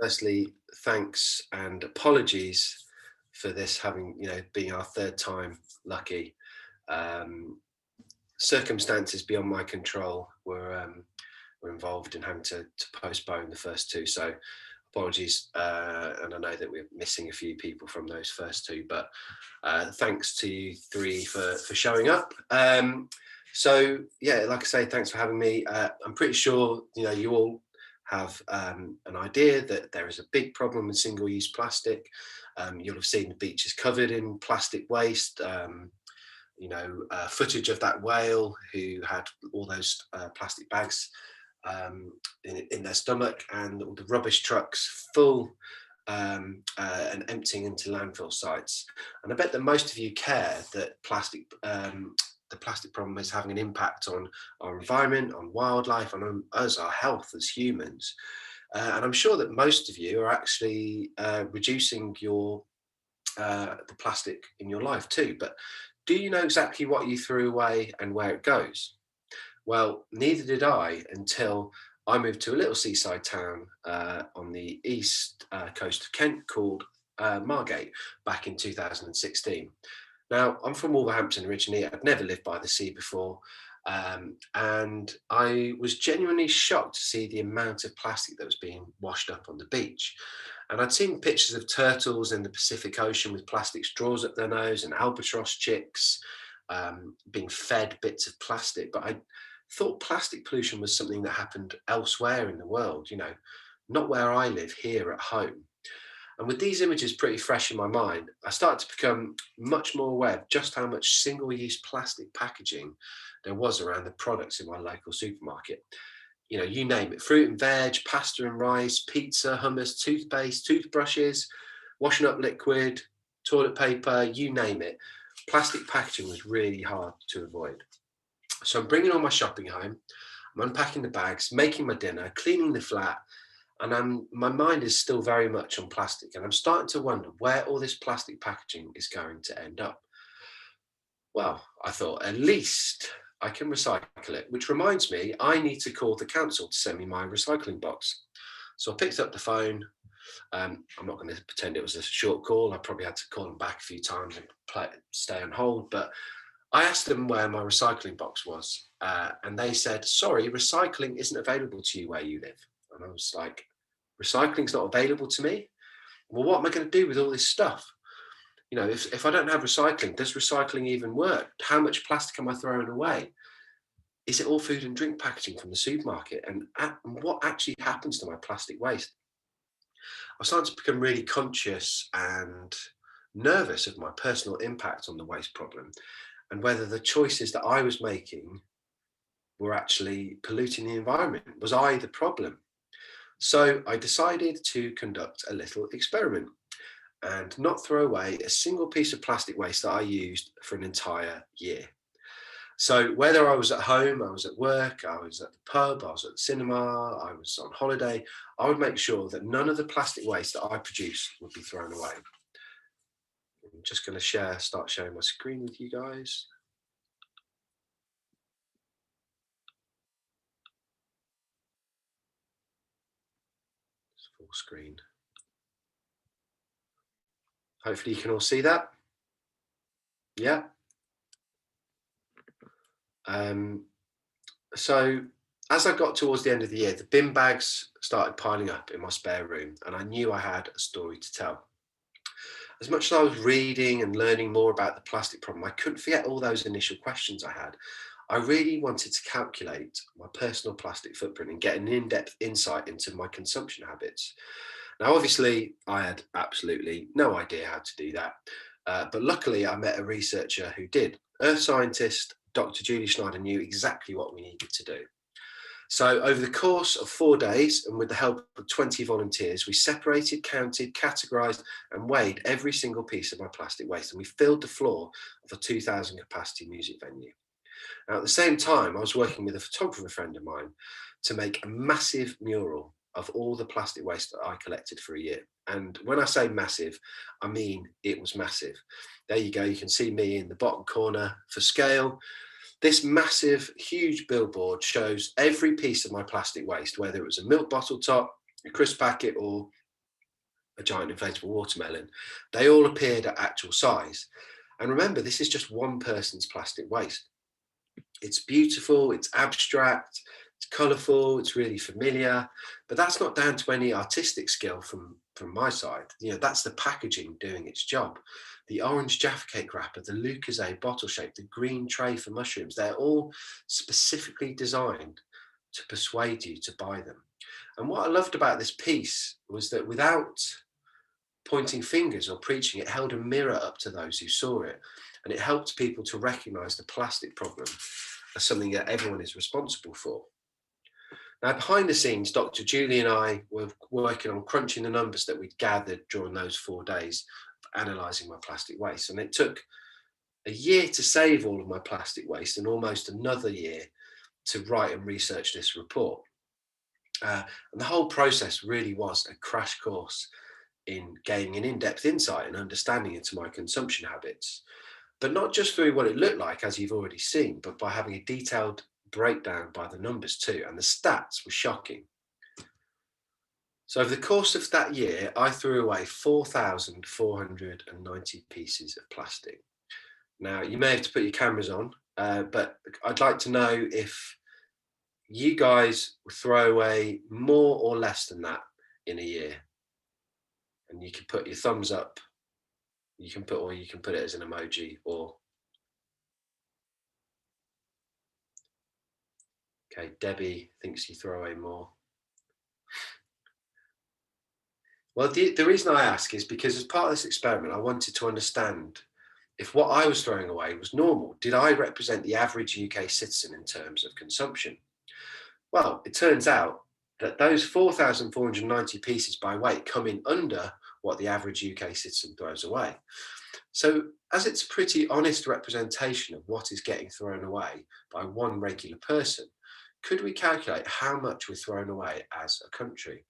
Firstly, thanks and apologies for this having, being our third time lucky. Um, Circumstances beyond my control were involved in having to postpone the first two. So apologies, and I know that we're missing a few people from those first two, but thanks to you three for showing up. So yeah, like I say, thanks for having me. I'm pretty sure you all have an idea that there is a big problem with single-use plastic. You'll have seen the beaches covered in plastic waste. Footage of that whale who had all those plastic bags in their stomach, and all the rubbish trucks full and emptying into landfill sites. And I bet that most of you care that the plastic problem is having an impact on our environment, on wildlife, and on us, our health as humans. And I'm sure that most of you are actually reducing the plastic in your life too. But do you know exactly what you threw away and where it goes? Well, neither did I until I moved to a little seaside town on the east coast of Kent called Margate back in 2016. Now, I'm from Wolverhampton originally. I'd never lived by the sea before. And I was genuinely shocked to see the amount of plastic that was being washed up on the beach. And I'd seen pictures of turtles in the Pacific Ocean with plastic straws up their nose, and albatross chicks being fed bits of plastic. But I thought plastic pollution was something that happened elsewhere in the world, not where I live here at home. And with these images pretty fresh in my mind, I started to become much more aware of just how much single-use plastic packaging there was around the products in my local supermarket. You name it, fruit and veg, pasta and rice, pizza, hummus, toothpaste, toothbrushes, washing up liquid, toilet paper, you name it. Plastic packaging was really hard to avoid. So I'm bringing all my shopping home, I'm unpacking the bags, making my dinner, cleaning the flat, and my mind is still very much on plastic, and I'm starting to wonder where all this plastic packaging is going to end up. Well, I thought at least I can recycle it, which reminds me I need to call the council to send me my recycling box. So I picked up the phone. I'm not going to pretend it was a short call. I probably had to call them back a few times and stay on hold, but I asked them where my recycling box was, and they said, sorry, recycling isn't available to you where you live. And I was like, recycling's not available to me? Well, what am I going to do with all this stuff? If I don't have recycling, does recycling even work? How much plastic am I throwing away? Is it all food and drink packaging from the supermarket? And what actually happens to my plastic waste? I started to become really conscious and nervous of my personal impact on the waste problem, and whether the choices that I was making were actually polluting the environment. Was I the problem? So I decided to conduct a little experiment and not throw away a single piece of plastic waste that I used for an entire year. So whether I was at home, I was at work, I was at the pub, I was at the cinema, I was on holiday, I would make sure that none of the plastic waste that I produced would be thrown away. I'm just going to start sharing my screen with you guys. It's full screen. Hopefully you can all see that. Yeah. So as I got towards the end of the year, the bin bags started piling up in my spare room, and I knew I had a story to tell. As much as I was reading and learning more about the plastic problem, I couldn't forget all those initial questions I had. I really wanted to calculate my personal plastic footprint and get an in-depth insight into my consumption habits. Now, obviously, I had absolutely no idea how to do that. But luckily, I met a researcher who did. Earth scientist Dr. Julie Schneider knew exactly what we needed to do. So over the course of 4 days, and with the help of 20 volunteers, we separated, counted, categorised and weighed every single piece of my plastic waste, and we filled the floor of a 2,000 capacity music venue. Now, at the same time, I was working with a photographer friend of mine to make a massive mural of all the plastic waste that I collected for a year. And when I say massive, I mean it was massive. There you go. You can see me in the bottom corner for scale. This massive, huge billboard shows every piece of my plastic waste, whether it was a milk bottle top, a crisp packet, or a giant inflatable watermelon. They all appeared at actual size. And remember, this is just one person's plastic waste. It's beautiful, it's abstract, it's colourful, it's really familiar, but that's not down to any artistic skill from my side. That's the packaging doing its job. The orange Jaffa cake wrapper, the Lucozade bottle shape, the green tray for mushrooms, they're all specifically designed to persuade you to buy them. And what I loved about this piece was that without pointing fingers or preaching, it held a mirror up to those who saw it, and it helped people to recognise the plastic problem as something that everyone is responsible for. Now, behind the scenes, Dr. Julie and I were working on crunching the numbers that we'd gathered during those 4 days of analysing my plastic waste. And it took a year to save all of my plastic waste and almost another year to write and research this report. And the whole process really was a crash course in gaining an in-depth insight and understanding into my consumption habits, but not just through what it looked like, as you've already seen, but by having a detailed breakdown by the numbers too, and the stats were shocking. So over the course of that year, I threw away 4,490 pieces of plastic. Now, you may have to put your cameras on, but I'd like to know if you guys throw away more or less than that in a year. And you can put your thumbs up, you can put it as an emoji, or okay, Debbie thinks you throw away more. Well, the reason I ask is because as part of this experiment, I wanted to understand if what I was throwing away was normal. Did I represent the average UK citizen in terms of consumption? Well, it turns out that those 4,490 pieces by weight come in under what the average UK citizen throws away. So, as it's a pretty honest representation of what is getting thrown away by one regular person, could we calculate how much we're throwing away as a country?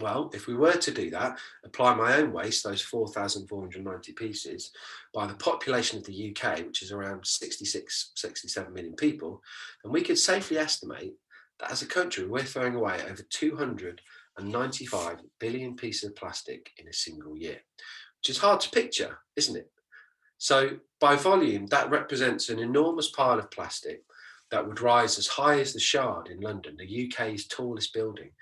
Well, if we were to do that, apply my own waste, those 4,490 pieces, by the population of the UK, which is around 66, 67 million people, then we could safely estimate that as a country, we're throwing away over 295 billion pieces of plastic in a single year, which is hard to picture, isn't it? So by volume, that represents an enormous pile of plastic that would rise as high as the Shard in London, the UK's tallest building.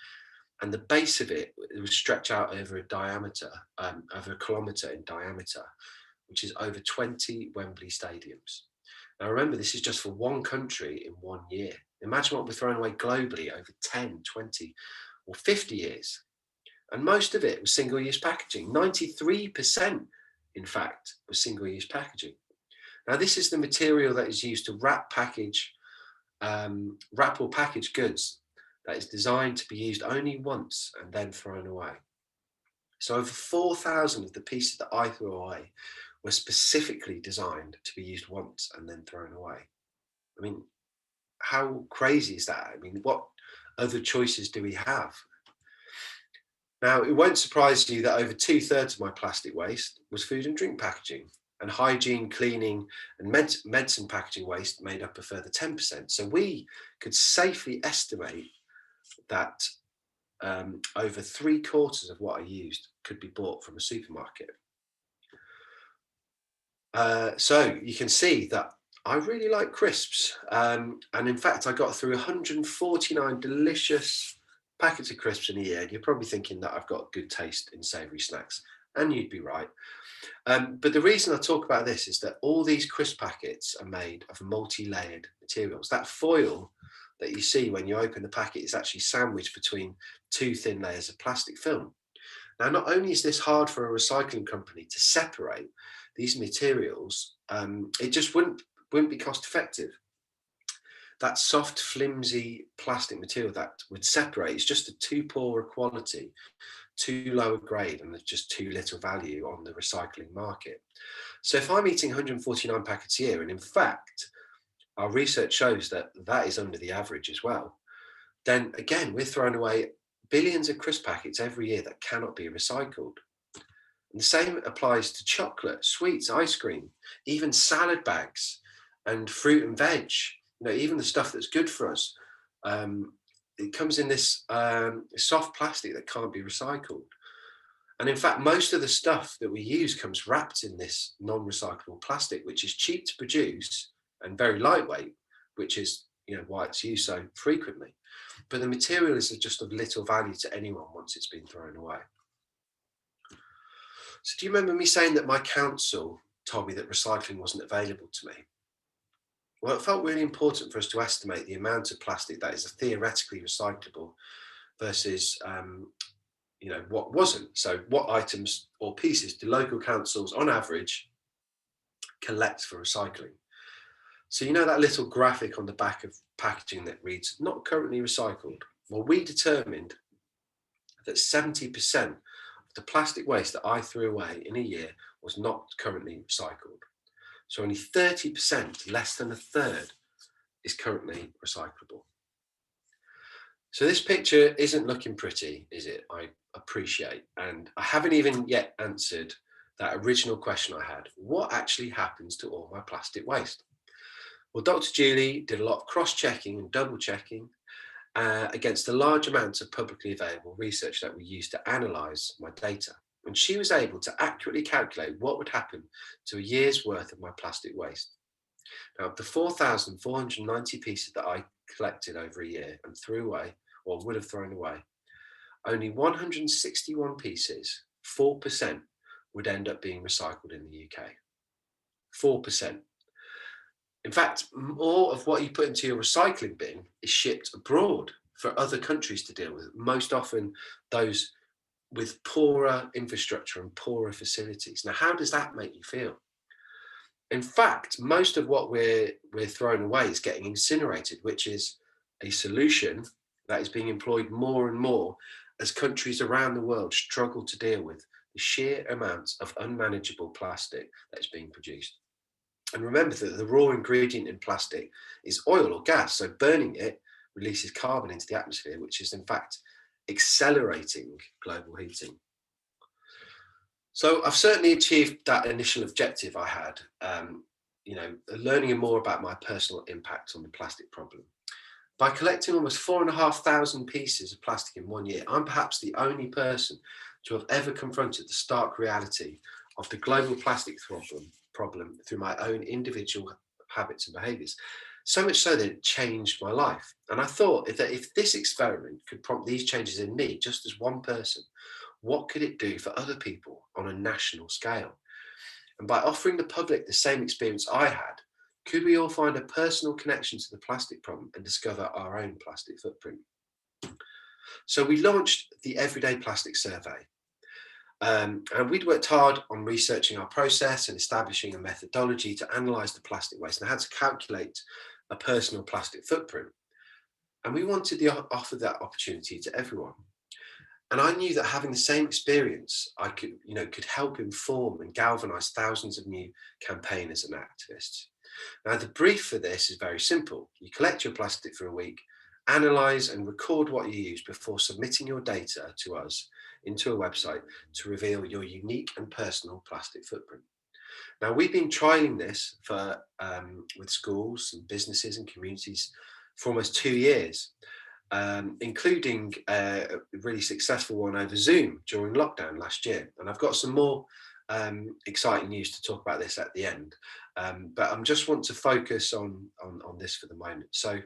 And the base of it would stretch out over a diameter, over a kilometre in diameter, which is over 20 Wembley stadiums. Now remember, this is just for one country in 1 year. Imagine what we're throwing away globally over 10, 20 or 50 years. And most of it was single-use packaging. 93%, in fact, was single-use packaging. Now this is the material that is used to wrap or package goods that is designed to be used only once and then thrown away. So over 4,000 of the pieces that I threw away were specifically designed to be used once and then thrown away. I mean, how crazy is that? I mean, what other choices do we have? Now, it won't surprise you that over 2/3 of my plastic waste was food and drink packaging, and hygiene, cleaning, and medicine packaging waste made up a further 10%. So we could safely estimate that over 3/4 of what I used could be bought from a supermarket. So you can see that I really like crisps. And in fact, I got through 149 delicious packets of crisps in a year. And you're probably thinking that I've got good taste in savoury snacks. And you'd be right. But the reason I talk about this is that all these crisp packets are made of multi-layered materials. That foil that you see when you open the packet is actually sandwiched between 2 thin layers of plastic film. Now, not only is this hard for a recycling company to separate these materials, it just wouldn't be cost effective. That soft, flimsy plastic material that would separate is just a too poor a quality, too low a grade, and there's just too little value on the recycling market. So if I'm eating 149 packets a year, and in fact, our research shows that that is under the average as well, then again, we're throwing away billions of crisp packets every year that cannot be recycled. And the same applies to chocolate, sweets, ice cream, even salad bags and fruit and veg, even the stuff that's good for us, it comes in this soft plastic that can't be recycled. And in fact, most of the stuff that we use comes wrapped in this non-recyclable plastic, which is cheap to produce and very lightweight, which is why it's used so frequently. But the material is just of little value to anyone once it's been thrown away. So do you remember me saying that my council told me that recycling wasn't available to me? Well, it felt really important for us to estimate the amount of plastic that is theoretically recyclable versus what wasn't. So what items or pieces do local councils on average collect for recycling? So that little graphic on the back of packaging that reads not currently recycled? Well, we determined that 70% of the plastic waste that I threw away in a year was not currently recycled. So only 30%, less than a third, is currently recyclable. So this picture isn't looking pretty, is it? I appreciate. And I haven't even yet answered that original question I had. What actually happens to all my plastic waste? Well, Dr. Julie did a lot of cross-checking and double-checking against a large amount of publicly available research that we used to analyse my data. And she was able to accurately calculate what would happen to a year's worth of my plastic waste. Now, of the 4,490 pieces that I collected over a year and threw away, or would have thrown away, only 161 pieces, 4%, would end up being recycled in the UK. 4%. In fact, more of what you put into your recycling bin is shipped abroad for other countries to deal with, most often those with poorer infrastructure and poorer facilities. Now, how does that make you feel? In fact, most of what we're throwing away is getting incinerated, which is a solution that is being employed more and more as countries around the world struggle to deal with the sheer amounts of unmanageable plastic that's being produced. And remember that the raw ingredient in plastic is oil or gas, so burning it releases carbon into the atmosphere, which is in fact accelerating global heating. So I've certainly achieved that initial objective I had, learning more about my personal impact on the plastic problem. By collecting almost 4,500 pieces of plastic in 1 year, I'm perhaps the only person to have ever confronted the stark reality of the global plastic problem through my own individual habits and behaviours. So much so that it changed my life. And I thought that if this experiment could prompt these changes in me, just as one person, what could it do for other people on a national scale? And by offering the public the same experience I had, could we all find a personal connection to the plastic problem and discover our own plastic footprint? So we launched the Everyday Plastic Survey. And we'd worked hard on researching our process and establishing a methodology to analyse the plastic waste and how to calculate a personal plastic footprint. And we wanted to offer that opportunity to everyone. And I knew that having the same experience, I could help inform and galvanise thousands of new campaigners and activists. Now, the brief for this is very simple. You collect your plastic for a week, analyse and record what you use before submitting your data to us into a website to reveal your unique and personal plastic footprint. Now, we've been trialling this with schools and businesses and communities for almost 2 years. Including a really successful one over Zoom during lockdown last year. And I've got some more exciting news to talk about this at the end. But I just want to focus on this for the moment. So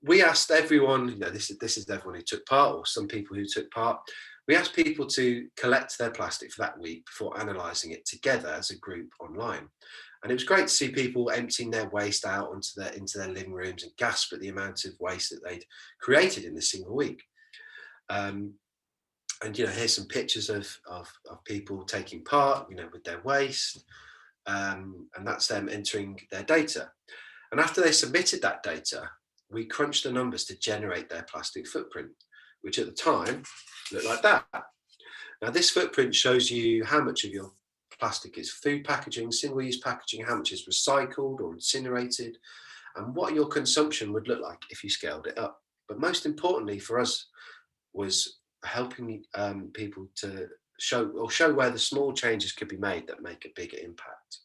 we asked everyone, this is everyone who took part, or some people who took part. We asked people to collect their plastic for that week before analysing it together as a group online. And it was great to see people emptying their waste out into their living rooms and gasp at the amount of waste that they'd created in a single week. And here's some pictures of people taking part, with their waste, and that's them entering their data. And after they submitted that data, we crunched the numbers to generate their plastic footprint, which at the time looked like that. Now, this footprint shows you how much of your plastic is food packaging, single-use packaging, how much is recycled or incinerated, and what your consumption would look like if you scaled it up. But most importantly for us was helping people to show where the small changes could be made that make a bigger impact.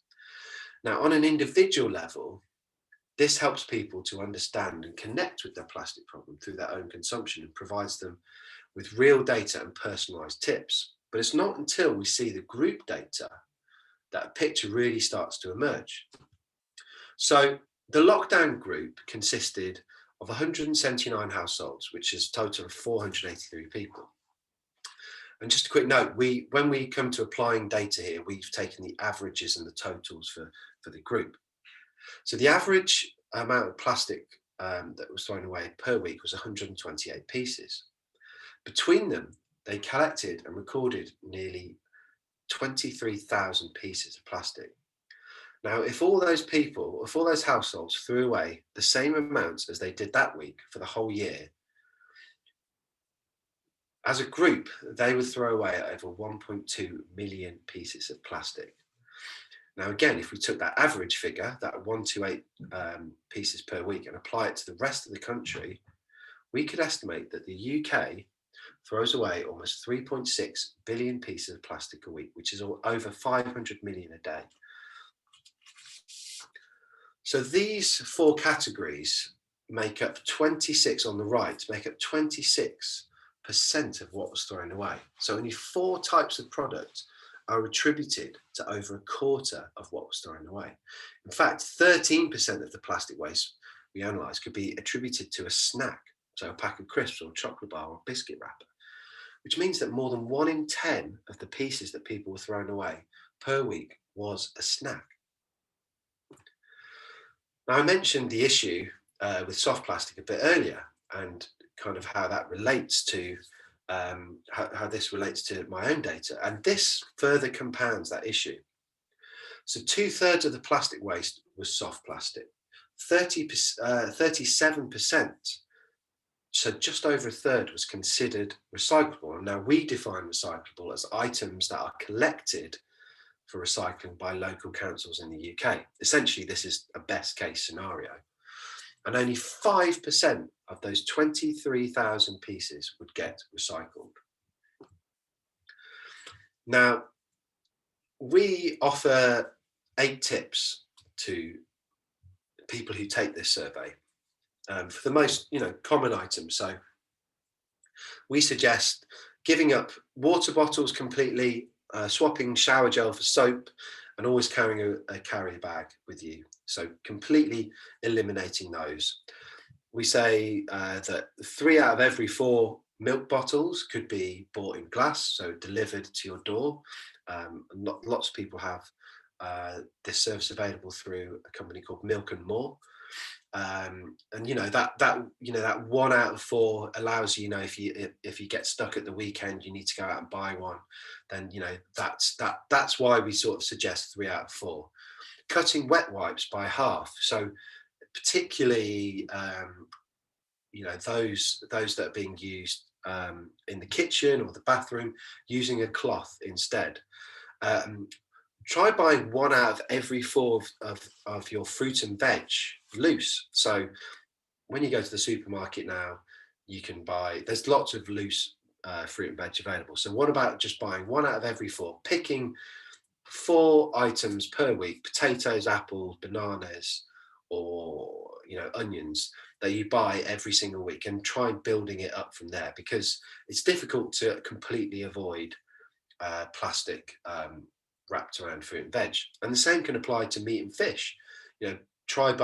Now, on an individual level, this helps people to understand and connect with their plastic problem through their own consumption and provides them with real data and personalised tips. But it's not until we see the group data that a picture really starts to emerge. So the lockdown group consisted of 179 households, which is a total of 483 people. And just a quick note, when we come to applying data here, we've taken the averages and the totals for the group. So the average amount of plastic that was thrown away per week was 128 pieces. Between them, they collected and recorded nearly 23,000 pieces of plastic. Now, if all those households threw away the same amounts as they did that week for the whole year, as a group, they would throw away over 1.2 million pieces of plastic. Now, again, if we took that average figure, that 128 pieces per week, and apply it to the rest of the country, we could estimate that the UK throws away almost 3.6 billion pieces of plastic a week, which is over 500 million a day. So these four categories make up 26 on the right, make up 26% of what was thrown away. So only 4 types of product are attributed to over a quarter of what was thrown away. In fact, 13% of the plastic waste we analysed could be attributed to a snack, so a pack of crisps or chocolate bar or biscuit wrapper, which means that more than 1 in 10 of the pieces that people were throwing away per week was a snack. Now, I mentioned the issue with soft plastic a bit earlier and kind of how that relates to how this relates to my own data, and this further compounds that issue. So 2/3 of the plastic waste was soft plastic, 37%, so just over a third was considered recyclable. And now we define recyclable as items that are collected for recycling by local councils in the UK. Essentially, this is a best case scenario. And only 5% of those 23,000 pieces would get recycled. Now, we offer 8 tips to people who take this survey for the most common items. So we suggest giving up water bottles completely, swapping shower gel for soap, and always carrying a carrier bag with you. So completely eliminating those. We say that 3 out of every 4 milk bottles could be bought in glass, so delivered to your door. Lots of people have this service available through a company called Milk and More. And that 1 out of 4 allows you, if you get stuck at the weekend, you need to go out and buy one, then that's why we sort of suggest 3 out of 4. Cutting wet wipes by half, so particularly those that are being used in the kitchen or the bathroom, using a cloth instead. Try buying 1 out of every 4 of your fruit and veg loose. So when you go to the supermarket now, you can there's lots of loose fruit and veg available. So what about just buying 1 out of every 4, picking 4 items per week: potatoes, apples, bananas, or onions, that you buy every single week, and try building it up from there, because it's difficult to completely avoid plastic wrapped around fruit and veg. And the same can apply to meat and fish. Try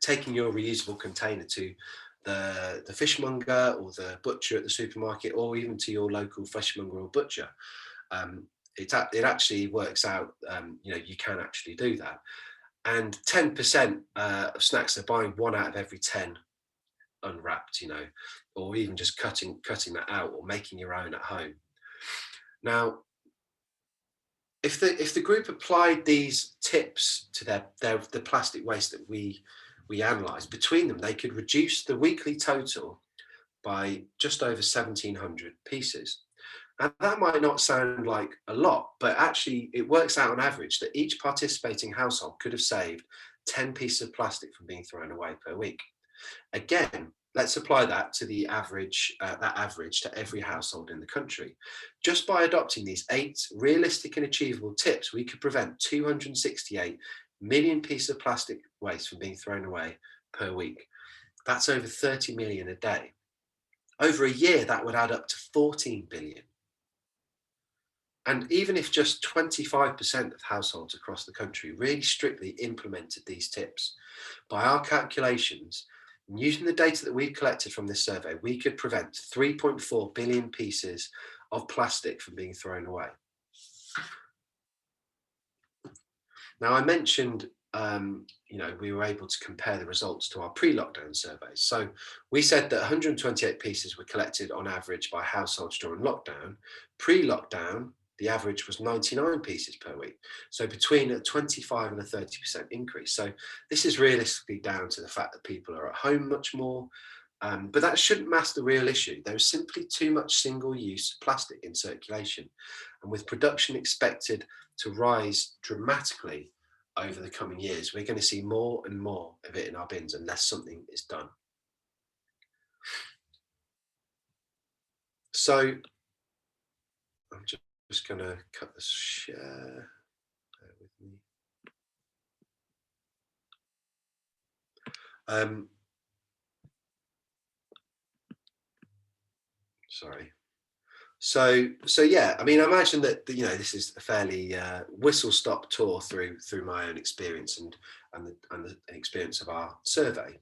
taking your reusable container to the fishmonger or the butcher at the supermarket, or even to your local fishmonger or butcher. It actually works out. You can actually do that. And 10% of snacks, are buying 1 out of every 10 unwrapped, or even just cutting that out or making your own at home. Now, if the group applied these tips to the plastic waste that we analysed, between them, they could reduce the weekly total by just over 1,700 pieces. And that might not sound like a lot, but actually it works out on average that each participating household could have saved 10 pieces of plastic from being thrown away per week. Again, let's apply that to the average to every household in the country. Just by adopting these 8 realistic and achievable tips, we could prevent 268 million pieces of plastic waste from being thrown away per week. That's over 30 million a day. Over a year, that would add up to 14 billion. And even if just 25% of households across the country really strictly implemented these tips, by our calculations, and using the data that we've collected from this survey, we could prevent 3.4 billion pieces of plastic from being thrown away. Now, I mentioned, we were able to compare the results to our pre-lockdown surveys. So we said that 128 pieces were collected on average by households during lockdown. Pre-lockdown, the average was 99 pieces per week. So between a 25 and a 30% increase. So this is realistically down to the fact that people are at home much more. But that shouldn't mask the real issue. There is simply too much single-use plastic in circulation. And with production expected to rise dramatically over the coming years, we're going to see more and more of it in our bins unless something is done. So I'm just going to cut the share. Bear with me. Sorry. So yeah, I mean, I imagine that this is a fairly whistle-stop tour through my own experience and the experience of our survey.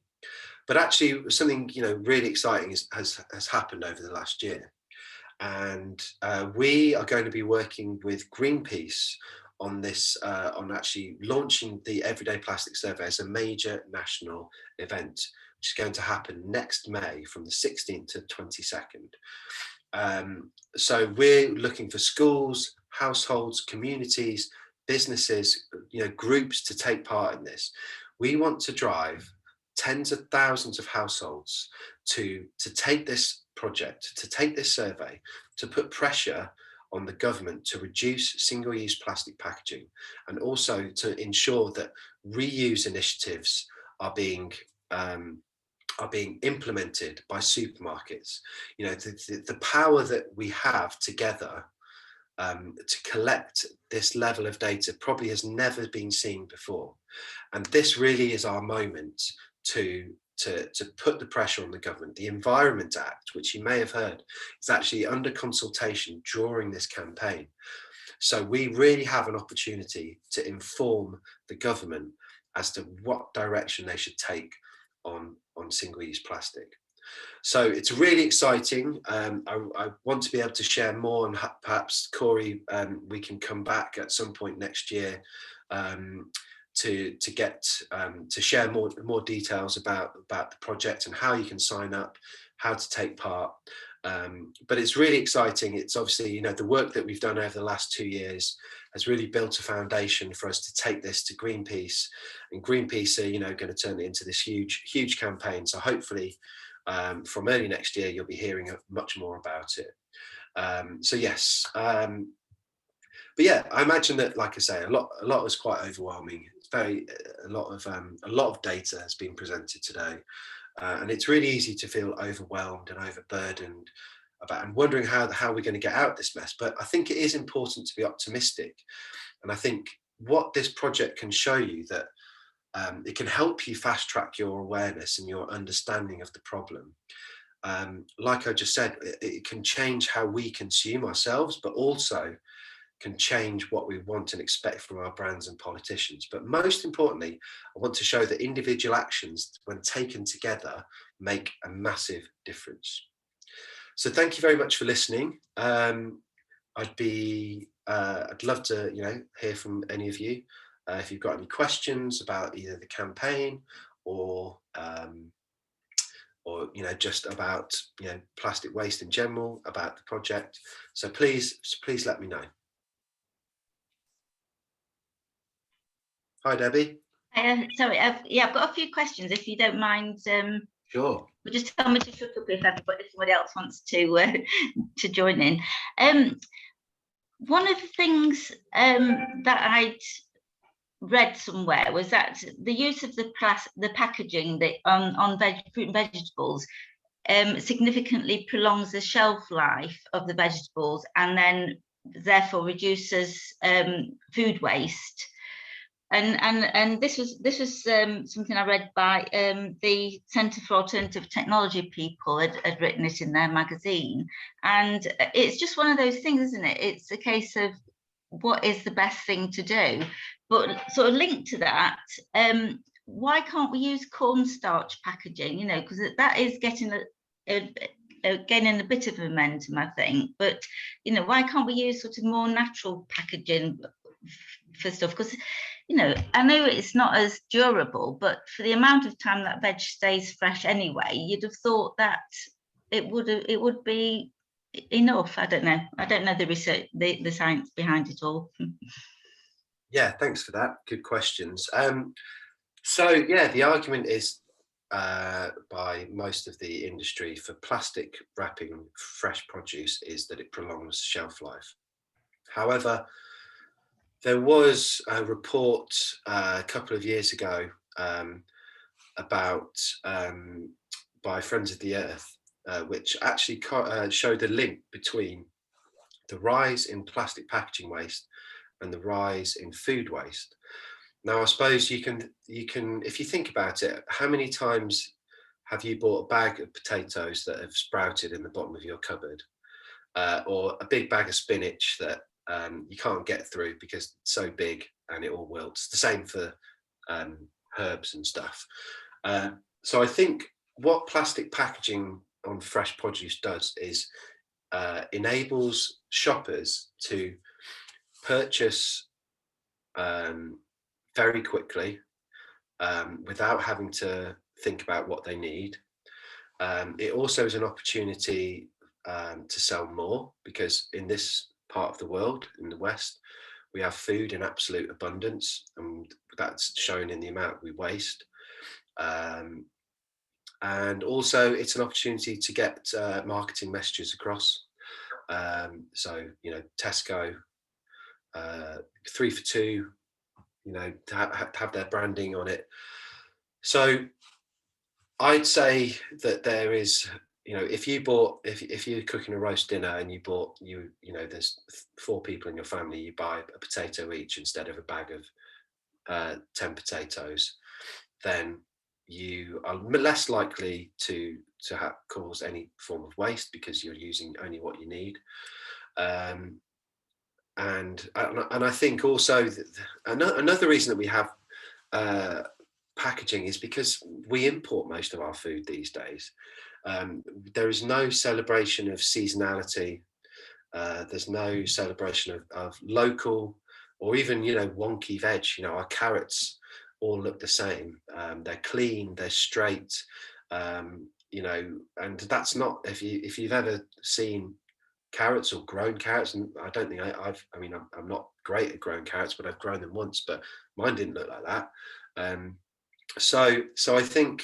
But actually, something really exciting has happened over the last year, and we are going to be working with Greenpeace on this, on actually launching the Everyday Plastic Survey as a major national event, which is going to happen next May from the 16th to 22nd. So we're looking for schools, households, communities, businesses, groups to take part in this. We want to drive tens of thousands of households to take this project, to take this survey, to put pressure on the government to reduce single-use plastic packaging, and also to ensure that reuse initiatives are being implemented by supermarkets. The power that we have together to collect this level of data probably has never been seen before, and this really is our moment to put the pressure on the government. The Environment Act, which you may have heard, is actually under consultation during this campaign. So we really have an opportunity to inform the government as to what direction they should take on single-use plastic. So it's really exciting. I want to be able to share more, and perhaps Corey, we can come back at some point next year to share more details about the project and how you can sign up, how to take part. But it's really exciting. It's obviously, the work that we've done over the last 2 years has really built a foundation for us to take this to Greenpeace, and Greenpeace are, going to turn it into this huge campaign. So hopefully from early next year, you'll be hearing much more about it. So yes, but yeah, I imagine that, like I say, a lot was quite overwhelming. It's a lot of data has been presented today. And it's really easy to feel overwhelmed and overburdened and wondering how we're going to get out of this mess. But I think it is important to be optimistic. And I think what this project can show you, that it can help you fast track your awareness and your understanding of the problem. Like I just said, it can change how we consume ourselves, but also can change what we want and expect from our brands and politicians. But most importantly, I want to show that individual actions, when taken together, make a massive difference. So thank you very much for listening. I'd love to hear from any of you if you've got any questions about either the campaign or just about plastic waste in general, about the project. So please let me know. Hi, Debbie. Sorry, I've got a few questions, if you don't mind. Sure. But just tell me to shut up if somebody else wants to join in. One of the things that I'd read somewhere was that the use of the packaging on fruit and vegetables significantly prolongs the shelf life of the vegetables, and then therefore reduces food waste. And this was something I read by the Centre for Alternative Technology people had written it in their magazine, and it's just one of those things, isn't it? It's a case of what is the best thing to do, but sort of linked to that, why can't we use cornstarch packaging? You know, because that is getting gaining a bit of momentum, I think. But you know, why can't we use sort of more natural packaging for stuff? Because you know, I know it's not as durable, but for the amount of time that veg stays fresh anyway, you'd have thought that it would be enough. I don't know the research, the science behind it all. Yeah, thanks for that. Good questions. So yeah, the argument is by most of the industry for plastic wrapping fresh produce is that it prolongs shelf life. However, there was a report a couple of years ago about by Friends of the Earth, which actually showed a link between the rise in plastic packaging waste and the rise in food waste. Now, I suppose you can, if you think about it, how many times have you bought a bag of potatoes that have sprouted in the bottom of your cupboard, or a big bag of spinach that you can't get through because it's so big and it all wilts? The same for herbs and stuff. So I think what plastic packaging on fresh produce does is enables shoppers to purchase very quickly without having to think about what they need. It also is an opportunity to sell more, because in this part of the world, in the West, we have food in absolute abundance, and that's shown in the amount we waste. And also it's an opportunity to get marketing messages across. So, you know, Tesco, 3 for 2, you know, to have their branding on it. So I'd say that there is, you know, if you're cooking a roast dinner and you know, there's 4 people in your family, you buy a potato each instead of a bag of 10 potatoes, then you are less likely to cause any form of waste because you're using only what you need. And I think also another reason that we have packaging is because we import most of our food these days. There is no celebration of seasonality. There's no celebration of local or even, you know, wonky veg. You know, our carrots all look the same. They're clean, they're straight, you know, and that's not, if you've ever seen carrots or grown carrots, and I don't think I mean, I'm not great at growing carrots, but I've grown them once, but mine didn't look like that. So I think,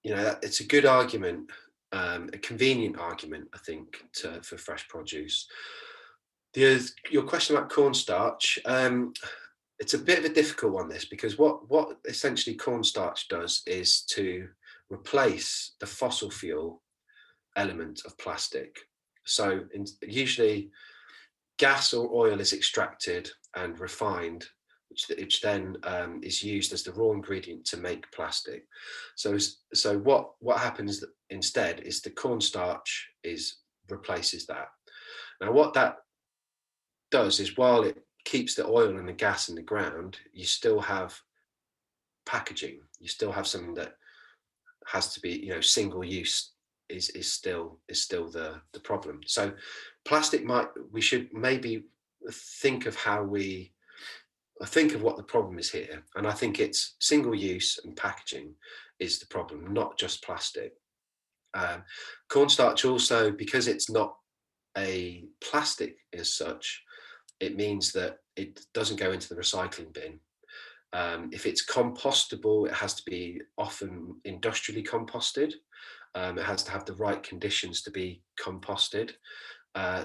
you know, that it's a good argument, a convenient argument, I think, for fresh produce. Your question about cornstarch, it's a bit of a difficult one, this, because what essentially cornstarch does is to replace the fossil fuel element of plastic. So usually gas or oil is extracted and refined, which then is used as the raw ingredient to make plastic. So what happens instead is the cornstarch replaces that. Now what that does is, while it keeps the oil and the gas in the ground, you still have packaging. You still have something that has to be, you know, single use is still the problem. So plastic we should maybe think of what the problem is here. And I think it's single use and packaging is the problem, not just plastic. Cornstarch also, because it's not a plastic as such, it means that it doesn't go into the recycling bin. If it's compostable, it has to be often industrially composted. It has to have the right conditions to be composted.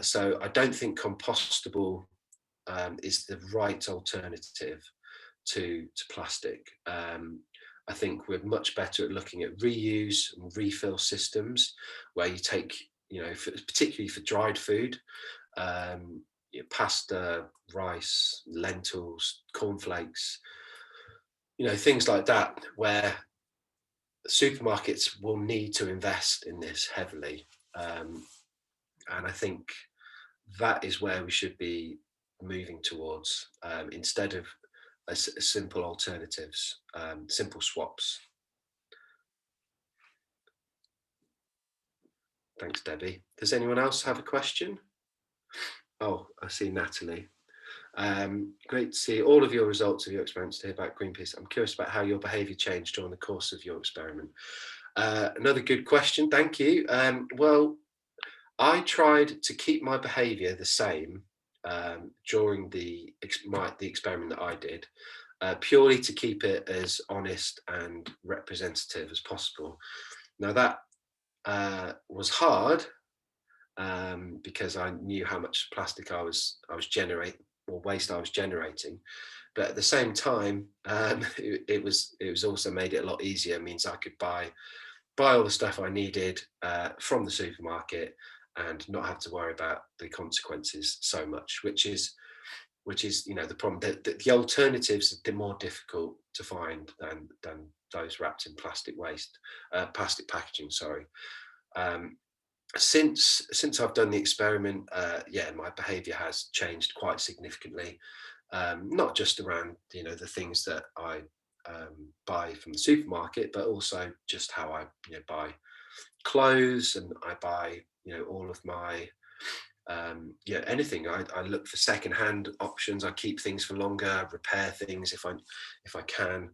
So I don't think compostable is the right alternative to plastic. I think we're much better at looking at reuse and refill systems, where you take, you know, particularly for dried food, pasta, rice, lentils, cornflakes, things like that, where supermarkets will need to invest in this heavily. And I think that is where we should be moving towards, instead of simple alternatives, simple swaps. Thanks, Debbie. Does anyone else have a question? Oh, I see Natalie. Great to see all of your results of your experiments, to hear about Greenpeace. I'm curious about how your behaviour changed during the course of your experiment. Another good question, thank you. Well, I tried to keep my behaviour the same during the experiment that I did, purely to keep it as honest and representative as possible. Now that was hard, because I knew how much plastic I was generating, or waste I was generating, but at the same time, it was also made it a lot easier. It means I could buy all the stuff I needed from the supermarket and not have to worry about the consequences so much, which is the problem. The alternatives are more difficult to find than those wrapped in plastic waste, plastic packaging. Sorry. Since I've done the experiment, my behaviour has changed quite significantly. Not just around the things that I buy from the supermarket, but also just how I buy clothes, and I buy all of my anything. I look for second-hand options. I keep things for longer, repair things if I can.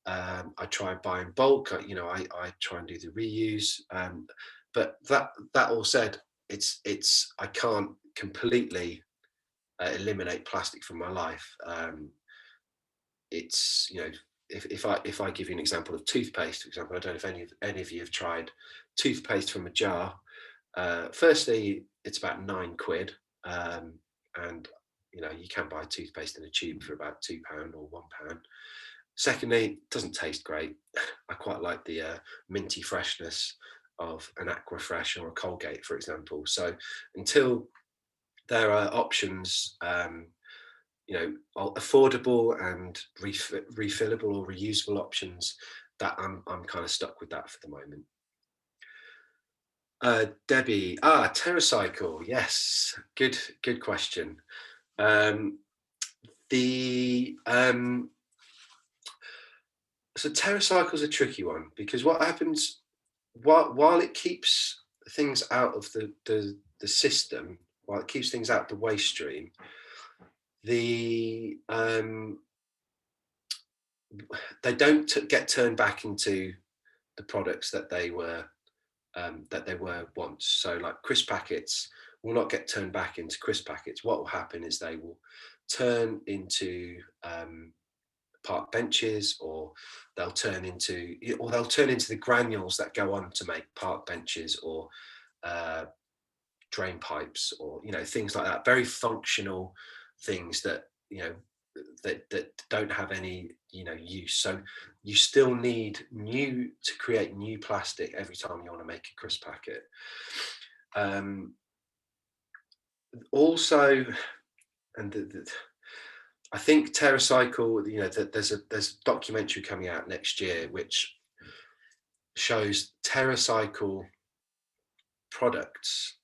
I try and buy in bulk. I try and do the reuse. But that all said, I can't completely eliminate plastic from my life. It's if I give you an example of toothpaste, for example, I don't know if any of you have tried toothpaste from a jar. Firstly, it's about £9, and you can buy toothpaste in a tube for about £2 or £1. Secondly, it doesn't taste great. I quite like the minty freshness of an Aquafresh or a Colgate, for example. So until there are options, affordable and refillable or reusable options, that I'm kind of stuck with that for the moment. Debbie, TerraCycle, yes, good question. So TerraCycle is a tricky one, because what happens while it keeps things out of the system, while it keeps things out the waste stream, they don't get turned back into the products that they were once. So like crisp packets will not get turned back into crisp packets. What will happen is they will turn into park benches, or they'll turn into the granules that go on to make park benches, or drain pipes, or things like that. Very functional things that that don't have any use. So you still need to create new plastic every time you want to make a crisp packet. Also, and I think TerraCycle, there's a documentary coming out next year which shows TerraCycle products,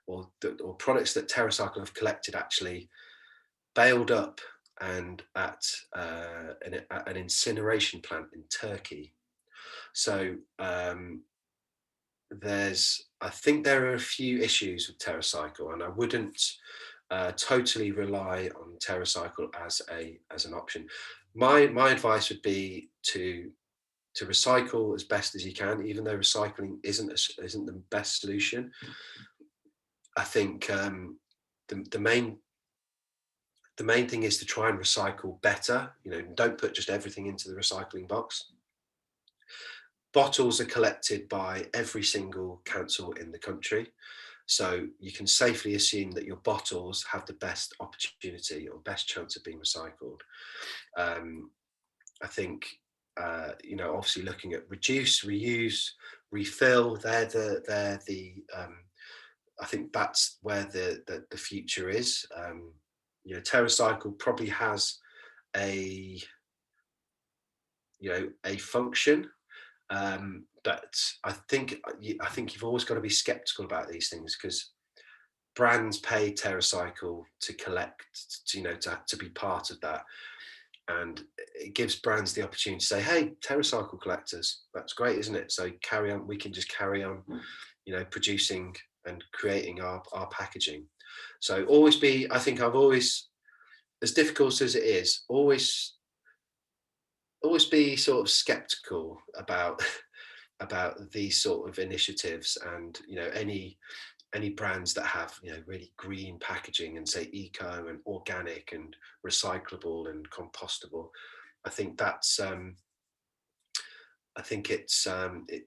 or products that TerraCycle have collected, actually baled up and at an incineration plant in Turkey. So I think there are a few issues with TerraCycle, and I wouldn't totally rely on TerraCycle as an option. My advice would be to recycle as best as you can, even though recycling isn't the best solution. I think the main thing is to try and recycle better. Don't put just everything into the recycling box. Bottles are collected by every single council in the country, so you can safely assume that your bottles have the best opportunity or best chance of being recycled. I think obviously looking at reduce, reuse, refill, they're the I think that's where the future is. You know, TerraCycle probably has a function, but I think you've always got to be skeptical about these things, because brands pay TerraCycle to collect, to be part of that, and it gives brands the opportunity to say, hey, TerraCycle collectors, that's great, isn't it? So carry on, we can just carry on, producing and creating our packaging. So always be, I think I've always, as difficult as it is, always be sort of skeptical about these sort of initiatives, and any brands that have really green packaging and say eco and organic and recyclable and compostable. I think that's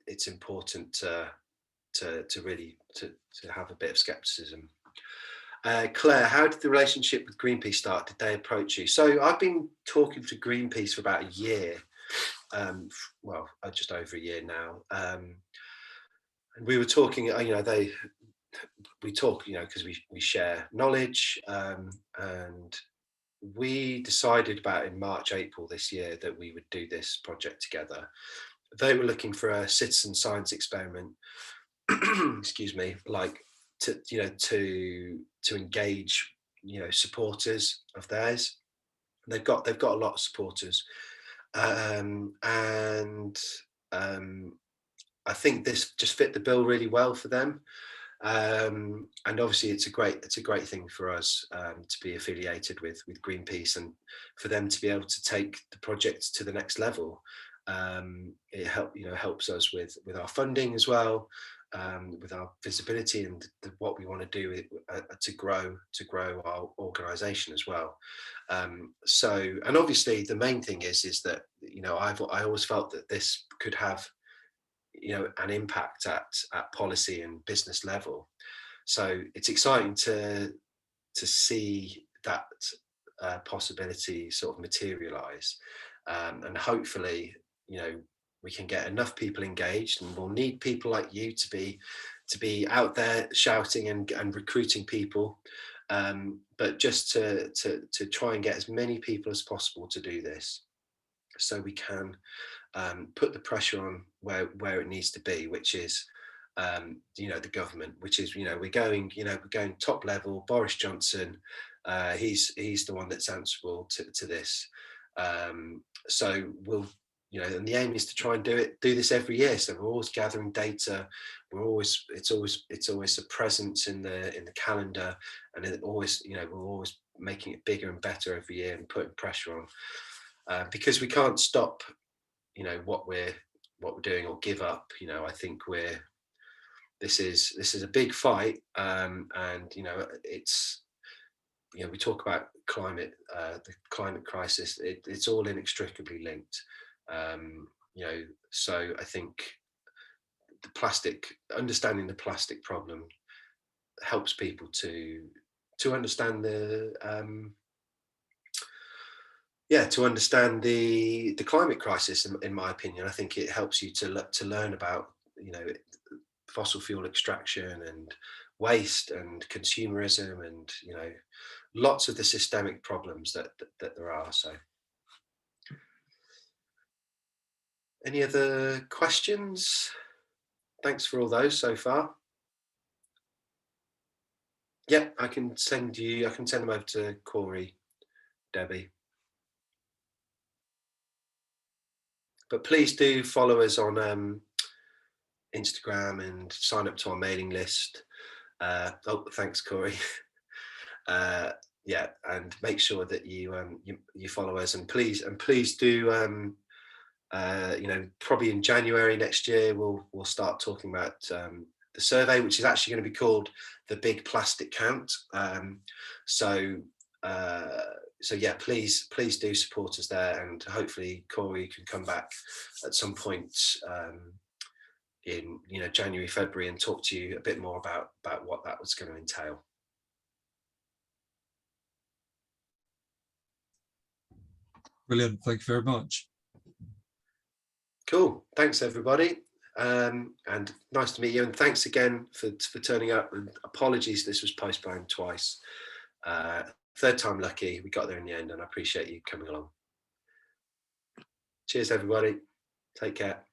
it's important to really have a bit of skepticism. Claire, how did the relationship with Greenpeace start? Did they approach you? So I've been talking to Greenpeace for about a year, well, just over a year now, and we were talking. We talk, because we share knowledge, and we decided about in March, April this year that we would do this project together. They were looking for a citizen science experiment, excuse me, like to engage supporters of theirs. They've got a lot of supporters, and I think this just fit the bill really well for them. And obviously it's a great thing for us to be affiliated with Greenpeace, and for them to be able to take the project to the next level. It helps us with our funding as well, with our visibility and what we want to do to grow our organisation as well. So, and obviously the main thing is that I always felt that this could have an impact at policy and business level. So it's exciting to see that possibility sort of materialize, and hopefully we can get enough people engaged, and we'll need people like you to be out there shouting and recruiting people, but just to try and get as many people as possible to do this, so we can put the pressure on where it needs to be, which is the government, which is we're going top level. Boris Johnson, he's the one that's answerable to this. So we'll and the aim is to try and do this every year. So we're always gathering data. It's always a presence in the calendar, and it always we're always making it bigger and better every year and putting pressure on, because we can't stop what we're doing or give up. I think this is a big fight, and it's we talk about climate, the climate crisis. It's all inextricably linked. So I think understanding the plastic problem helps people to understand to understand the climate crisis. In my opinion, I think it helps you to learn about fossil fuel extraction and waste and consumerism, and lots of the systemic problems that there are. So, any other questions? Thanks for all those so far. Yeah, I can send them over to Corey, Debbie. But please do follow us on Instagram and sign up to our mailing list. Oh, thanks, Corey. Yeah, and make sure that you follow us, and please do. Probably in January next year, we'll start talking about the survey, which is actually going to be called the Big Plastic Count. So yeah, please do support us there, and hopefully Corey can come back at some point in January, February, and talk to you a bit more about what that was going to entail. Brilliant, thank you very much. Cool, thanks everybody. and nice to meet you. And thanks again for turning up. And apologies, this was postponed twice. Third time lucky, we got there in the end, and I appreciate you coming along. Cheers, everybody. Take care.